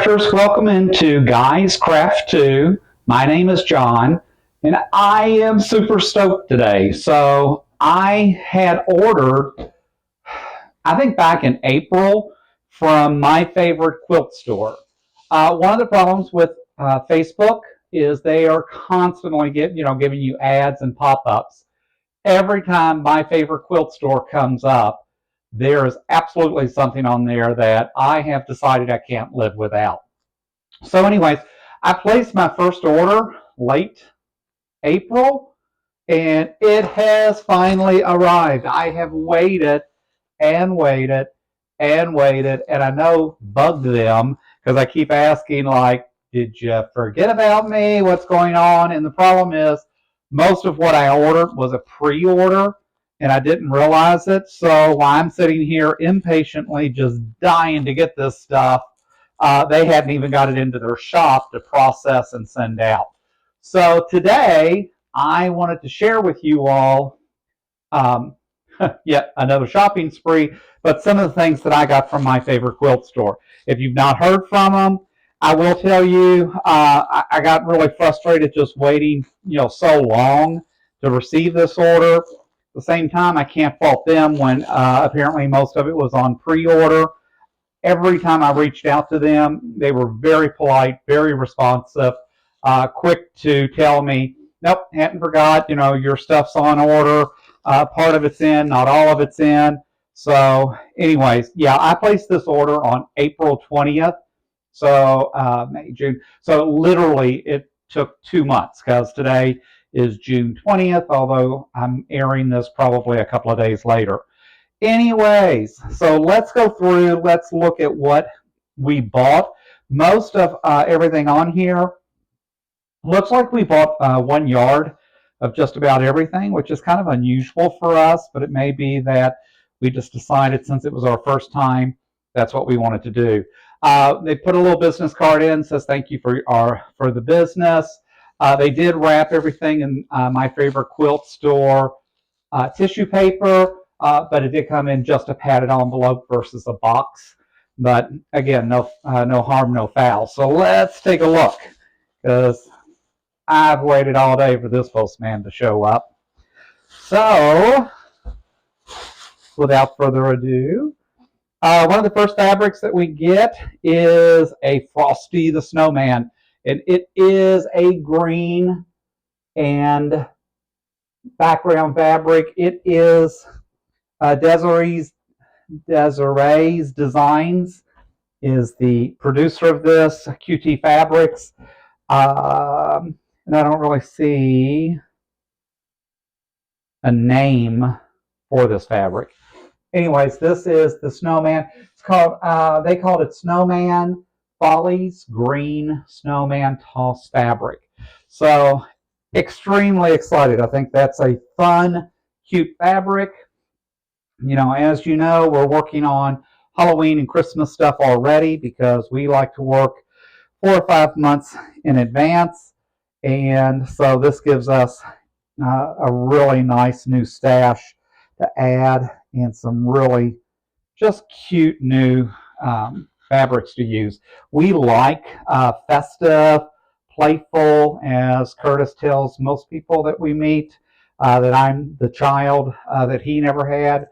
crafters, welcome into Guys Craft 2. My name is John, and I am super stoked today. So I had ordered, I think back in April, from my favorite quilt store. One of the problems with Facebook is they are constantly giving you ads and pop-ups. Every time my favorite quilt store comes up, there is absolutely something on there that I have decided I can't live without. So anyways, I placed my first order late April, and it has finally arrived. I have waited and waited and waited, and I know bugged them because I keep asking, like, did you forget about me? What's going on? And the problem is most of what I ordered was a pre-order, and I didn't realize it. So while I'm sitting here impatiently just dying to get this stuff, they hadn't even got it into their shop to process and send out. So today, I wanted to share with you all yet another shopping spree, but some of the things that I got from my favorite quilt store. If you've not heard from them, I will tell you, I got really frustrated just waiting, so long to receive this order. At the same time, I can't fault them when apparently most of it was on pre-order. Every time I reached out to them, they were very polite, very responsive, quick to tell me, nope, hadn't forgot, your stuff's on order. Part of it's in, not all of it's in. So anyways, yeah, I placed this order on April 20th. So May, June. So literally it took 2 months because today is June 20th, although I'm airing this probably a couple of days later. Anyways, so let's go through, let's look at what we bought. Most of everything on here looks like we bought 1 yard of just about everything, which is kind of unusual for us, but it may be that we just decided since it was our first time, that's what we wanted to do. They put a little business card in, says thank you for the business. They did wrap everything in my favorite quilt store tissue paper, but it did come in just a padded envelope versus a box. But again, no harm, no foul. So let's take a look, because I've waited all day for this postman to show up. So, without further ado, one of the first fabrics that we get is a Frosty the Snowman. And it is a green and background fabric. It is Desiree's Designs is the producer of this, QT Fabrics. And I don't really see a name for this fabric. Anyways, this is the Snowman. It's called, they called it Snowman Follies Green Snowman Toss Fabric. So, extremely excited. I think that's a fun, cute fabric. As you know, we're working on Halloween and Christmas stuff already because we like to work 4 or 5 months in advance. And so this gives us a really nice new stash to add and some really just cute new fabrics to use. We like festive, playful, as Curtis tells most people that we meet, that I'm the child that he never had.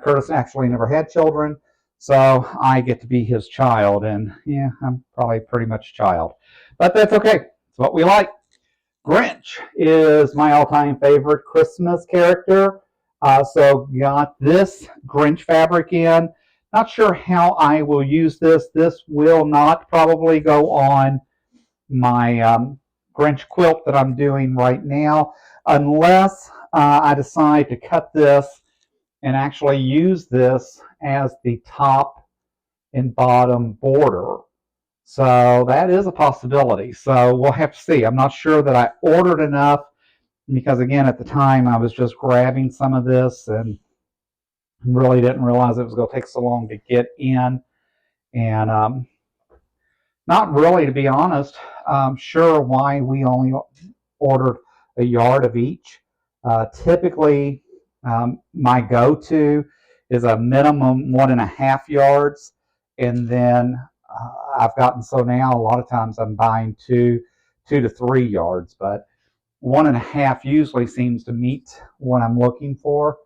Curtis actually never had children, so I get to be his child, and yeah, I'm probably pretty much a child. But that's okay. It's what we like. Grinch is my all-time favorite Christmas character. So got this Grinch fabric in. Not sure how I will use this. This will not probably go on my Grinch quilt that I'm doing right now, unless I decide to cut this and actually use this as the top and bottom border. So that is a possibility. So we'll have to see. I'm not sure that I ordered enough because, again, at the time I was just grabbing some of this and really didn't realize it was going to take so long to get in. And not really, to be honest, sure why we only ordered a yard of each. Typically, my go-to is a minimum 1.5 yards, and then I've gotten so now a lot of times I'm buying 2 to 3 yards, but 1.5 usually seems to meet what I'm looking for,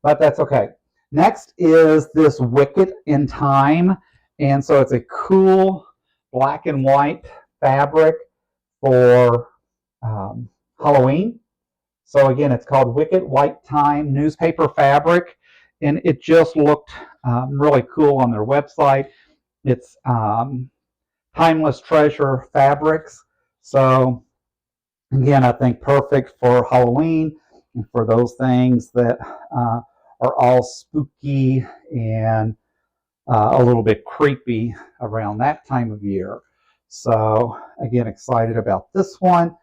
but that's okay. Next is this Wicket in Time, and so it's a cool black and white fabric for Halloween. So again, it's called Wicket White Time newspaper fabric, and it just looked really cool on their website. It's timeless treasure fabrics. So again, I think perfect for Halloween and for those things that are all spooky and a little bit creepy around that time of year. So again, excited about this one.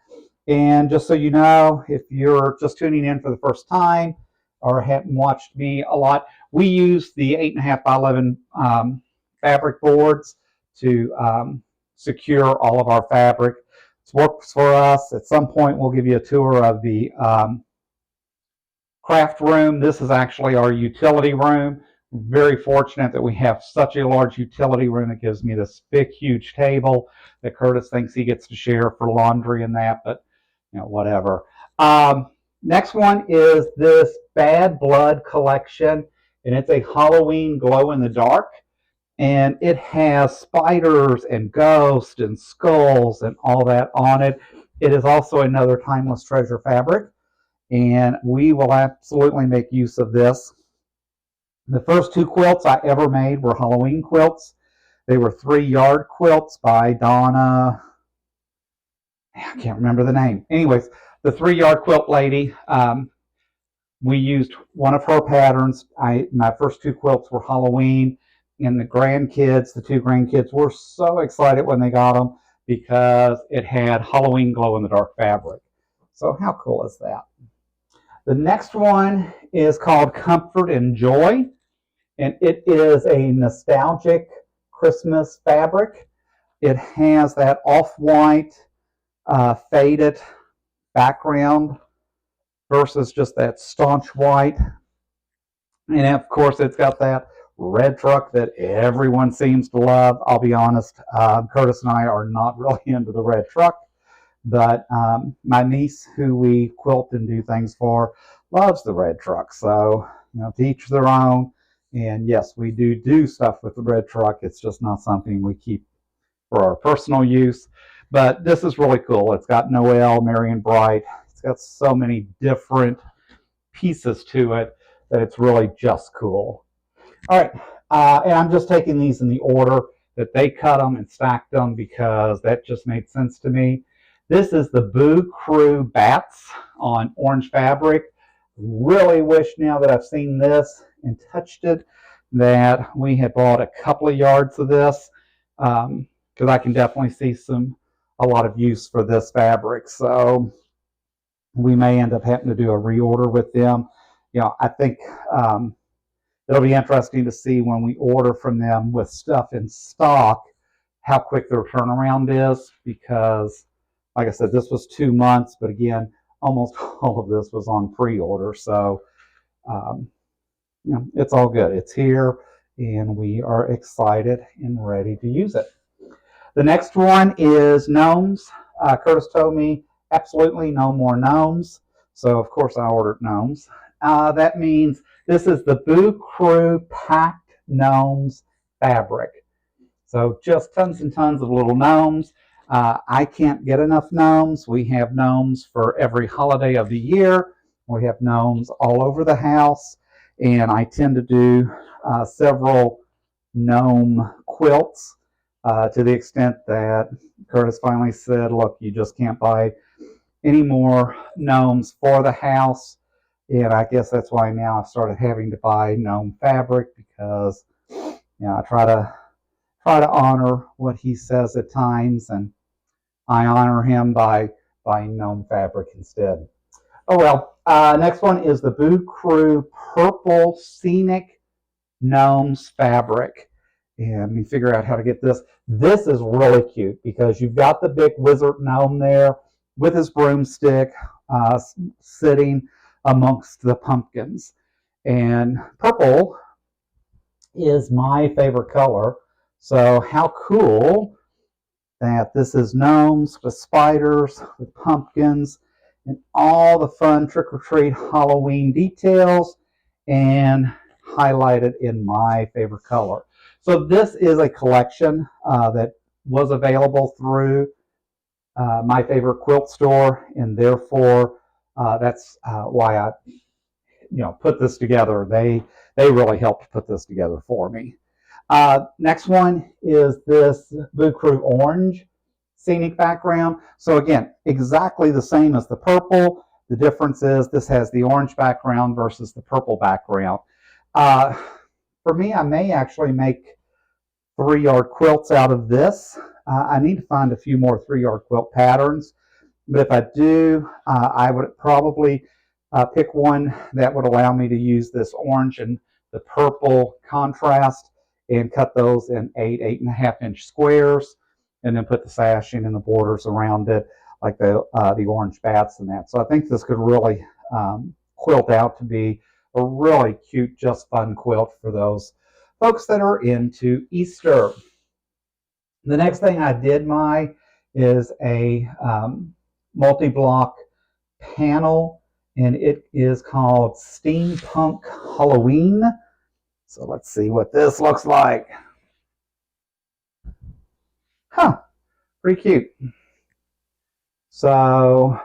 And just so you know, if you're just tuning in for the first time or haven't watched me a lot, we use the 8.5 by 11 fabric boards to secure all of our fabric. It works for us. At some point, we'll give you a tour of the craft room. This is actually our utility room. We're very fortunate that we have such a large utility room that gives me this big, huge table that Curtis thinks he gets to share for laundry and that, but you know, whatever. Next one is this Bad Blood collection, and it's a Halloween glow in the dark, and it has spiders and ghosts and skulls and all that on it. It is also another timeless treasure fabric, and we will absolutely make use of this. The first 2 quilts I ever made were Halloween quilts. They were 3-yard quilts by Donna. I can't remember the name. Anyways, the 3-yard quilt lady, we used one of her patterns. My first 2 quilts were Halloween, and the 2 grandkids were so excited when they got them because it had Halloween glow-in-the-dark fabric. So how cool is that? The next one is called Comfort and Joy, and it is a nostalgic Christmas fabric. It has that off-white faded background versus just that staunch white. And of course, it's got that red truck that everyone seems to love. I'll be honest, Curtis and I are not really into the red truck, but my niece, who we quilt and do things for, loves the red truck. So, you know, to each their own. And yes, we do stuff with the red truck. It's just not something we keep for our personal use. But this is really cool. It's got Noel, Merry and Bright. It's got so many different pieces to it that it's really just cool. All right, and I'm just taking these in the order that they cut them and stacked them because that just made sense to me. This is the Boo Crew Bats on orange fabric. Really wish now that I've seen this and touched it that we had bought a couple of yards of this because I can definitely see a lot of use for this fabric. So we may end up having to do a reorder with them. You know, I think it'll be interesting to see when we order from them with stuff in stock how quick their turnaround is, because like I said, this was 2 months, but again, almost all of this was on pre-order. So you know, it's all good. It's here and we are excited and ready to use it. The next one is gnomes. Curtis told me absolutely no more gnomes. So of course I ordered gnomes. That means this is the Boo Crew Packed Gnomes fabric. So just tons and tons of little gnomes. I can't get enough gnomes. We have gnomes for every holiday of the year. We have gnomes all over the house. And I tend to do several gnome quilts to the extent that Curtis finally said, look, you just can't buy any more gnomes for the house. And I guess that's why now I've started having to buy gnome fabric, because you know, I try to honor what he says at times, and I honor him by buying gnome fabric instead. Oh well. Next one is the Boo Crew Purple Scenic Gnomes fabric. And let me figure out how to get this. This is really cute because you've got the big wizard gnome there with his broomstick sitting amongst the pumpkins. And purple is my favorite color. So how cool that this is gnomes with spiders, with pumpkins, and all the fun trick-or-treat Halloween details, and highlighted in my favorite color. So this is a collection that was available through my favorite quilt store, and therefore that's why I put this together. They really helped put this together for me. Next one is this Boo Crew Orange scenic background. So again, exactly the same as the purple. The difference is this has the orange background versus the purple background. For me, I may actually make 3-yard quilts out of this. I need to find a few more 3-yard quilt patterns, but if I do, I would probably pick one that would allow me to use this orange and the purple contrast and cut those in 8.5-inch squares, and then put the sashing and the borders around it, like the orange bats and that. So I think this could really quilt out to be a really cute, just fun quilt for those folks that are into Easter. The next thing I did is a multi-block panel, and it is called Steampunk Halloween. So let's see what this looks like. Huh, pretty cute. So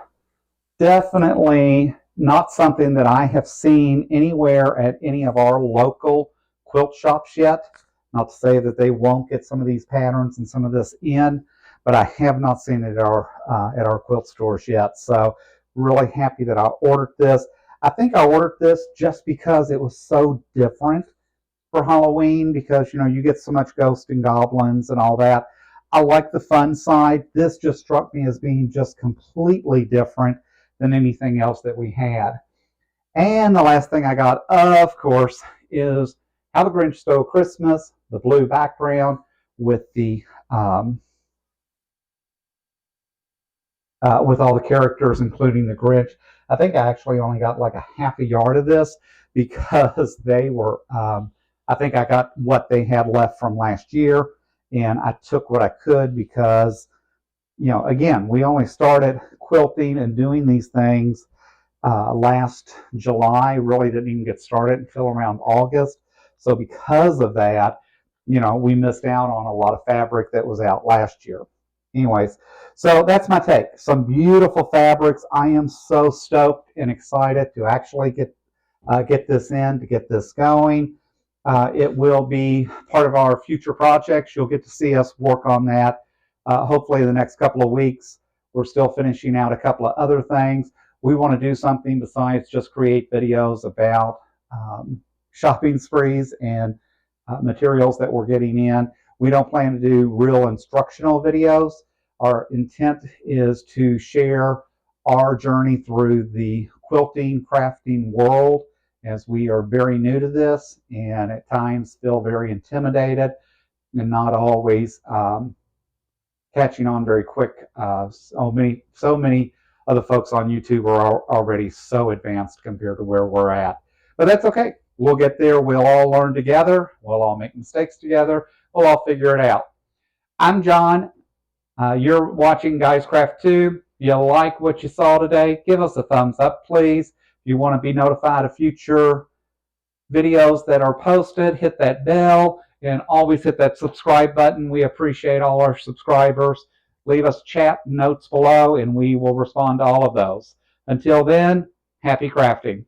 definitely not something that I have seen anywhere at any of our local quilt shops yet. Not to say that they won't get some of these patterns and some of this in, but I have not seen it at our quilt stores yet. So really happy that I ordered this. I think I ordered this just because it was so different for Halloween, because you get so much ghosts and goblins and all that. I like the fun side. This just struck me as being just completely different than anything else that we had. And the last thing I got, of course, is How the Grinch Stole Christmas, the blue background with the with all the characters, including the Grinch. I think I actually only got like a half a yard of this because they were, I think I got what they had left from last year, and I took what I could because, again, we only started quilting and doing these things last July. Really didn't even get started until around August. So because of that, we missed out on a lot of fabric that was out last year. Anyways, so that's my take. Some beautiful fabrics. I am so stoked and excited to actually get this in, to get this going. It will be part of our future projects. You'll get to see us work on that hopefully the next couple of weeks. We're still finishing out a couple of other things. We want to do something besides just create videos about shopping sprees and materials that we're getting in. We don't plan to do real instructional videos. Our intent is to share our journey through the quilting, crafting world, as we are very new to this and at times feel very intimidated and not always catching on very quick. So many of the folks on YouTube are already so advanced compared to where we're at. But that's okay. We'll get there. We'll all learn together. We'll all make mistakes together. We'll all figure it out. I'm John. You're watching Guys Craft Tube. If you like what you saw today, give us a thumbs up, please. If you want to be notified of future videos that are posted, hit that bell and always hit that subscribe button. We appreciate all our subscribers. Leave us chat notes below and we will respond to all of those. Until then, happy crafting.